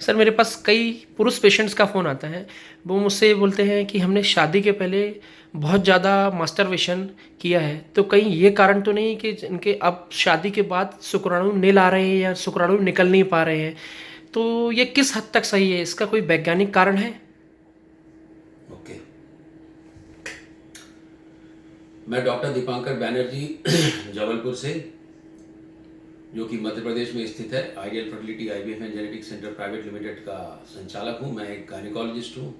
Sir मेरे पास कई पुरुष पेशेंट्स का फ़ोन आता है। वो मुझसे बोलते हैं कि हमने शादी के पहले बहुत ज़्यादा मास्टरबेशन किया है, तो कहीं ये कारण तो नहीं कि इनके अब शादी के बाद शुक्राणु निल आ रहे हैं या शुक्राणु निकल नहीं पा रहे हैं? तो ये किस हद तक सही है? इसका कोई वैज्ञानिक कारण है? ओके। मैं डॉक्टर दीपांकर बैनर्जी जबलपुर से, जो कि मध्य प्रदेश में स्थित है, ideal fertility IVF and genetic centre private limited का संचालक हूँ। मैं एक गायनिकोलॉजिस्ट हूँ।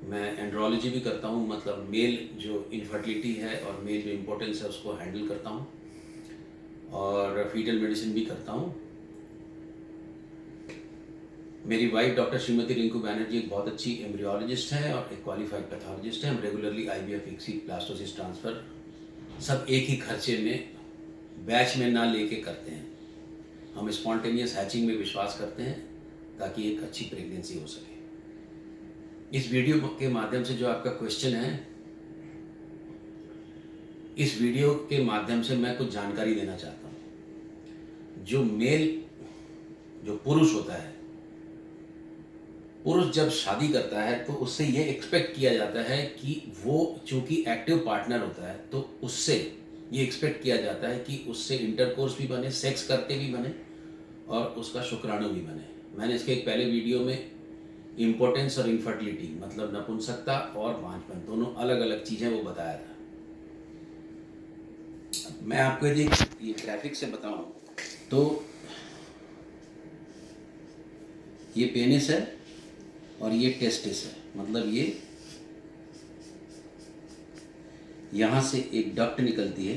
मैं एंड्रोलॉजी भी करता हूँ, मतलब मेल जो इनफर्टिलिटी है और मेल जो इम्पोर्टेंस है उसको हैंडल करता हूँ, और फीटल मेडिसिन भी करता हूँ। मेरी वाइफ डॉक्टर श्रीमती रिंकू बैनर्जी एक बहुत अच्छी एम्ब्रियोलॉजिस्ट हैं और एक क्वालिफाइड पैथोलॉजिस्ट हैं। हम regularly IVF, ICSI, blastocyst transfer सब एक ही खर्चे में बैच में ना लेके करते हैं। हम स्पॉन्टेनियस हैचिंग में विश्वास करते हैं ताकि एक अच्छी प्रेगनेंसी हो सके। इस वीडियो के माध्यम से जो आपका क्वेश्चन है, इस वीडियो के माध्यम से मैं कुछ जानकारी देना चाहता हूँ। जो पुरुष होता है, पुरुष जब शादी करता है तो उससे ये एक्सपेक्ट किया जाता है कि वो चूंकि एक्टिव पार्टनर होता है तो उससे ये एक्सपेक्ट किया जाता है कि उससे इंटरकोर्स भी बने, सेक्स करके भी बने और उसका शुक्राणु भी बने। मैंने इसके एक पहले वीडियो में इम्पोर्टेंस और इनफर्टिलिटी, मतलब नपुंसकता और बांझपन, दोनों अलग अलग चीज़ें वो बताया था। मैं आपको यदि ये ग्राफिक से बताऊं तो ये पेनिस है और ये टेस्टिस है। मतलब ये यहाँ से एक डक्ट निकलती है।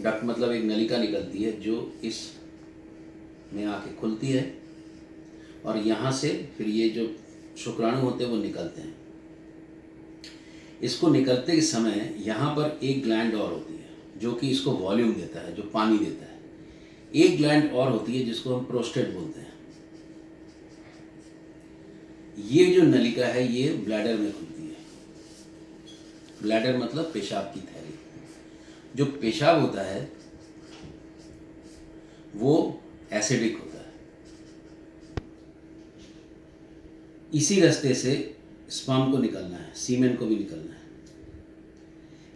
डक्ट मतलब एक नलिका निकलती है जो इस में आके खुलती है, और यहाँ से फिर ये जो शुक्राणु होते हैं वो निकलते हैं। इसको निकलते के समय यहाँ पर एक ग्लैंड और होती है जो कि इसको वॉल्यूम देता है, जो पानी देता है। एक ग्लैंड और होती है जिसको हम प्रोस्टेट बोलते हैं। ये जो नलिका है ये ब्लैडर में खुलती है। ब्लैडर मतलब पेशाब की थैली। जो पेशाब होता है वो एसिडिक होता है। इसी रास्ते से स्पर्म को निकलना है, सीमेन को भी निकलना है।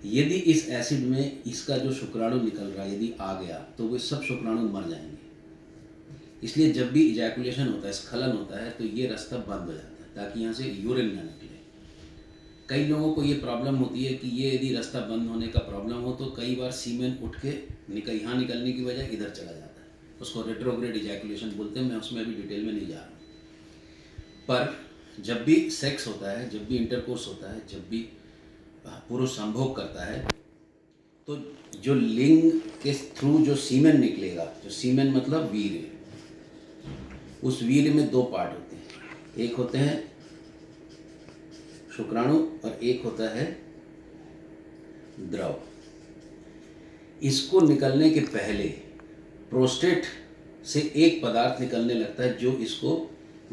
यदि इस एसिड में इसका जो शुक्राणु निकल रहा है यदि आ गया तो वो सब शुक्राणु मर जाएंगे। इसलिए जब भी इजैकुलेशन होता है, स्खलन होता है, तो ये रास्ता बंद हो जाता है ताकि यहाँ से यूरिन ना निकले। कई लोगों को ये प्रॉब्लम होती है कि ये यदि रास्ता बंद होने का प्रॉब्लम हो तो कई बार सीमेन उठ के यहाँ निकलने की बजाय इधर चला जाता है। उसको रेट्रोग्रेड इजैकुलेशन बोलते हैं। मैं उसमें अभी डिटेल में नहीं जा रहा हूँ। पर जब भी सेक्स होता है, जब भी इंटरकोर्स होता है, जब भी पुरुष संभोग करता है, तो जो लिंग के थ्रू जो सीमेन निकलेगा, जो सीमेन मतलब वीर्य, उस वीर्य में दो पार्ट होते हैं। एक होते हैं शुक्राणु और एक होता है द्रव। इसको निकलने के पहले प्रोस्टेट से एक पदार्थ निकलने लगता है जो इसको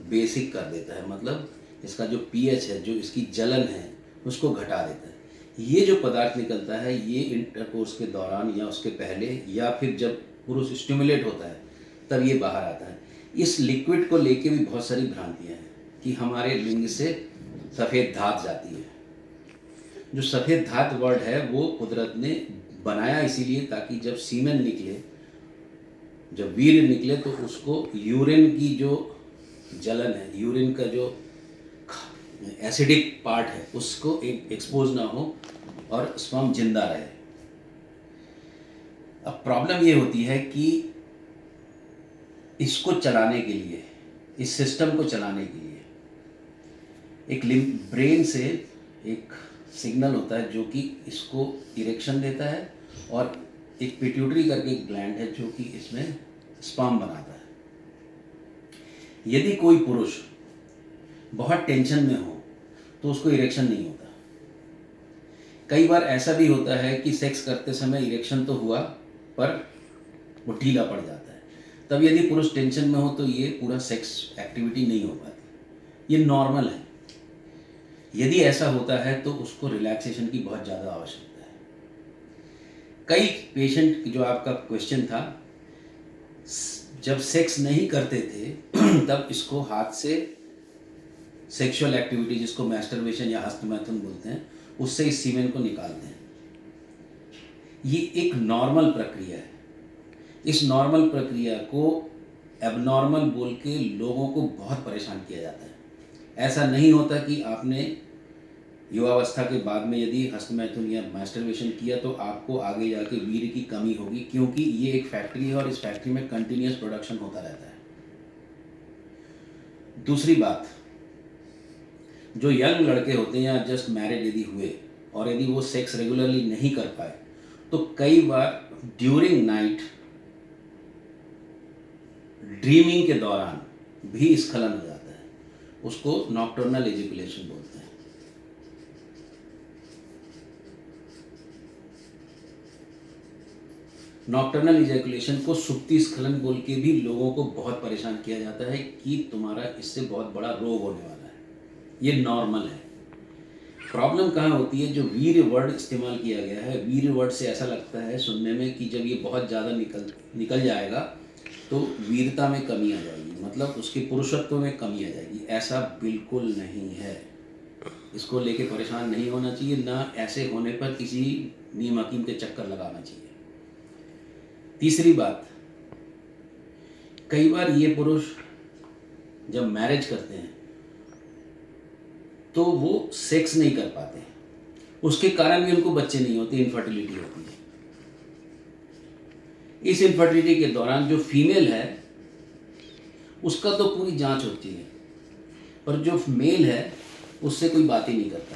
बेसिक कर देता है। मतलब इसका जो पीएच है, जो इसकी जलन है, उसको घटा देता है। ये जो पदार्थ निकलता है ये इंटरकोर्स के दौरान या उसके पहले या फिर जब पुरुष स्टिमुलेट होता है तब ये बाहर आता है। इस लिक्विड को लेके भी बहुत सारी भ्रांतियाँ हैं कि हमारे लिंग से सफ़ेद धात जाती है। जो सफ़ेद धात वर्ड है वो कुदरत ने बनाया इसीलिए ताकि जब सीमेन निकले, जब वीर्य निकले, तो उसको यूरिन की जो जलन है, यूरिन का जो एसिडिक पार्ट है, उसको एक्सपोज ना हो और स्पर्म जिंदा रहे। अब प्रॉब्लम ये होती है कि इसको चलाने के लिए, इस सिस्टम को चलाने के लिए एक ब्रेन से एक सिग्नल होता है जो कि इसको इरेक्शन देता है, और एक पिट्यूटरी करके एक ग्लैंड है जो कि इसमें स्पर्म बनाता है। यदि कोई पुरुष बहुत टेंशन में हो तो उसको इरेक्शन नहीं होता। कई बार ऐसा भी होता है कि सेक्स करते समय इरेक्शन तो हुआ पर वो ढीला पड़ जाता है। तब यदि पुरुष टेंशन में हो तो ये पूरा सेक्स एक्टिविटी नहीं हो पाती। ये नॉर्मल है। यदि ऐसा होता है तो उसको रिलैक्सेशन की बहुत ज़्यादा आवश्यकता है। कई पेशेंट, जो आपका क्वेश्चन था, जब सेक्स नहीं करते थे तब इसको हाथ से सेक्सुअल एक्टिविटी, जिसको मैस्टरबेशन या हस्तमैथुन बोलते हैं, उससे इस सीमेन को निकालते हैं। ये एक नॉर्मल प्रक्रिया है। इस नॉर्मल प्रक्रिया को एबनॉर्मल बोल के लोगों को बहुत परेशान किया जाता है। ऐसा नहीं होता कि आपने युवावस्था के बाद में यदि हस्तमैथुन या मैस्टरबेशन किया तो आपको आगे जाके वीर्य की कमी होगी, क्योंकि ये एक फैक्ट्री है और इस फैक्ट्री में कंटिन्यूस प्रोडक्शन होता रहता है। दूसरी बात, जो यंग लड़के होते हैं या जस्ट मैरिड यदि हुए और यदि वो सेक्स रेगुलरली नहीं कर पाए तो कई बार ड्यूरिंग नाइट ड्रीमिंग के दौरान भी स्खलन हो जाता है। उसको नॉक्टर्नल एजिकुलेशन बोलते हैं। नॉक्टर्नल इजैकुलेशन को सुप्ति स्खलन बोल के भी लोगों को बहुत परेशान किया जाता है कि तुम्हारा इससे बहुत बड़ा रोग होने वाला है। ये नॉर्मल है। प्रॉब्लम कहाँ होती है? जो वीर्य वर्ड इस्तेमाल किया गया है, वीर्य वर्ड से ऐसा लगता है सुनने में कि जब ये बहुत ज़्यादा निकल जाएगा तो वीरता में कमी आ जाएगी, मतलब उसके पुरुषत्व में कमी आ जाएगी। ऐसा बिल्कुल नहीं है। इसको लेके परेशान नहीं होना चाहिए, ना ऐसे होने पर किसी नीम हकीम के चक्कर लगाना चाहिए। तीसरी बात, कई बार ये पुरुष जब मैरिज करते हैं तो वो सेक्स नहीं कर पाते, उसके कारण भी उनको बच्चे नहीं होते, इनफर्टिलिटी होती है। इस इनफर्टिलिटी के दौरान जो फीमेल है उसका तो पूरी जांच होती है, पर जो मेल है उससे कोई बात ही नहीं करता।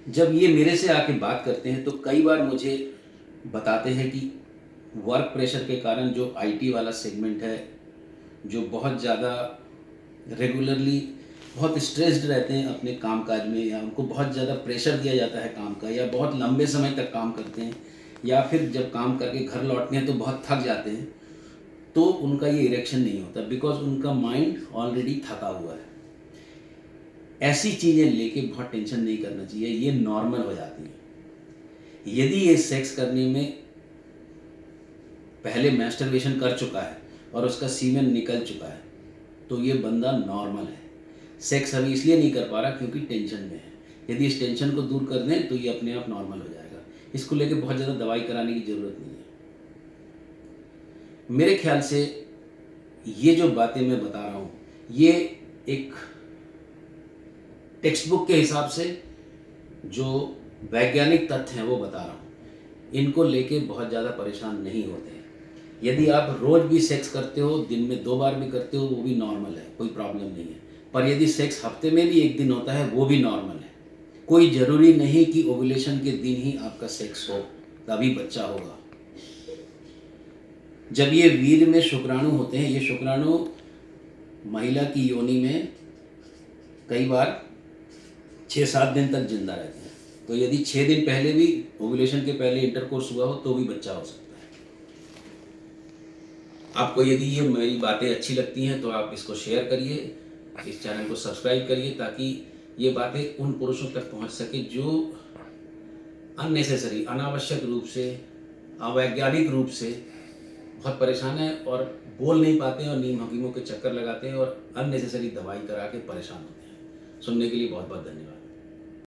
जब ये मेरे से आके बात करते हैं तो कई बार मुझे बताते हैं कि वर्क प्रेशर के कारण जो आईटी वाला सेगमेंट है, जो बहुत ज़्यादा रेगुलरली बहुत स्ट्रेस्ड रहते हैं अपने कामकाज में, या उनको बहुत ज़्यादा प्रेशर दिया जाता है काम का, या बहुत लंबे समय तक काम करते हैं, या फिर जब काम करके घर लौटते हैं तो बहुत थक जाते हैं, तो उनका ये इरेक्शन नहीं होता, बिकॉज उनका माइंड ऑलरेडी थका हुआ है। ऐसी चीज़ें लेके बहुत टेंशन नहीं करना चाहिए, ये नॉर्मल हो जाती है। यदि ये सेक्स करने में पहले मैस्टरबेशन कर चुका है और उसका सीमेन निकल चुका है तो ये बंदा नॉर्मल है। सेक्स अभी इसलिए नहीं कर पा रहा क्योंकि टेंशन में है। यदि इस टेंशन को दूर कर दें तो ये अपने आप नॉर्मल हो जाएगा। इसको लेके बहुत ज़्यादा दवाई कराने की ज़रूरत नहीं है। मेरे ख्याल से ये जो बातें मैं बता रहा हूँ ये एक टेक्स्ट बुक के हिसाब से जो वैज्ञानिक तथ्य हैं वो बता रहा हूँ। इनको लेके बहुत ज़्यादा परेशान नहीं होते हैं। यदि आप रोज़ भी सेक्स करते हो, दिन में 2 बार भी करते हो, वो भी नॉर्मल है, कोई प्रॉब्लम नहीं है। पर यदि सेक्स हफ्ते में भी 1 दिन होता है वो भी नॉर्मल है। कोई ज़रूरी नहीं कि ओव्यूलेशन के दिन ही आपका सेक्स हो तभी बच्चा होगा। जब ये वीर्य में शुक्राणु होते हैं, ये शुक्राणु महिला की योनि में कई बार 6-7 दिन तक जिंदा रहते हैं। तो यदि 6 दिन पहले भी ओव्यूलेशन के पहले इंटरकोर्स हुआ हो तो भी बच्चा हो सकता है। आपको यदि ये मेरी बातें अच्छी लगती हैं तो आप इसको शेयर करिए, इस चैनल को सब्सक्राइब करिए, ताकि ये बातें उन पुरुषों तक पहुंच सके जो अननेसेसरी, अनावश्यक रूप से, अवैज्ञानिक रूप से बहुत परेशान है और बोल नहीं पाते हैं और नीम हकीमों के चक्कर लगाते हैं और अननेसेसरी दवाई करा के परेशान होते हैं। सुनने के लिए बहुत बहुत धन्यवाद।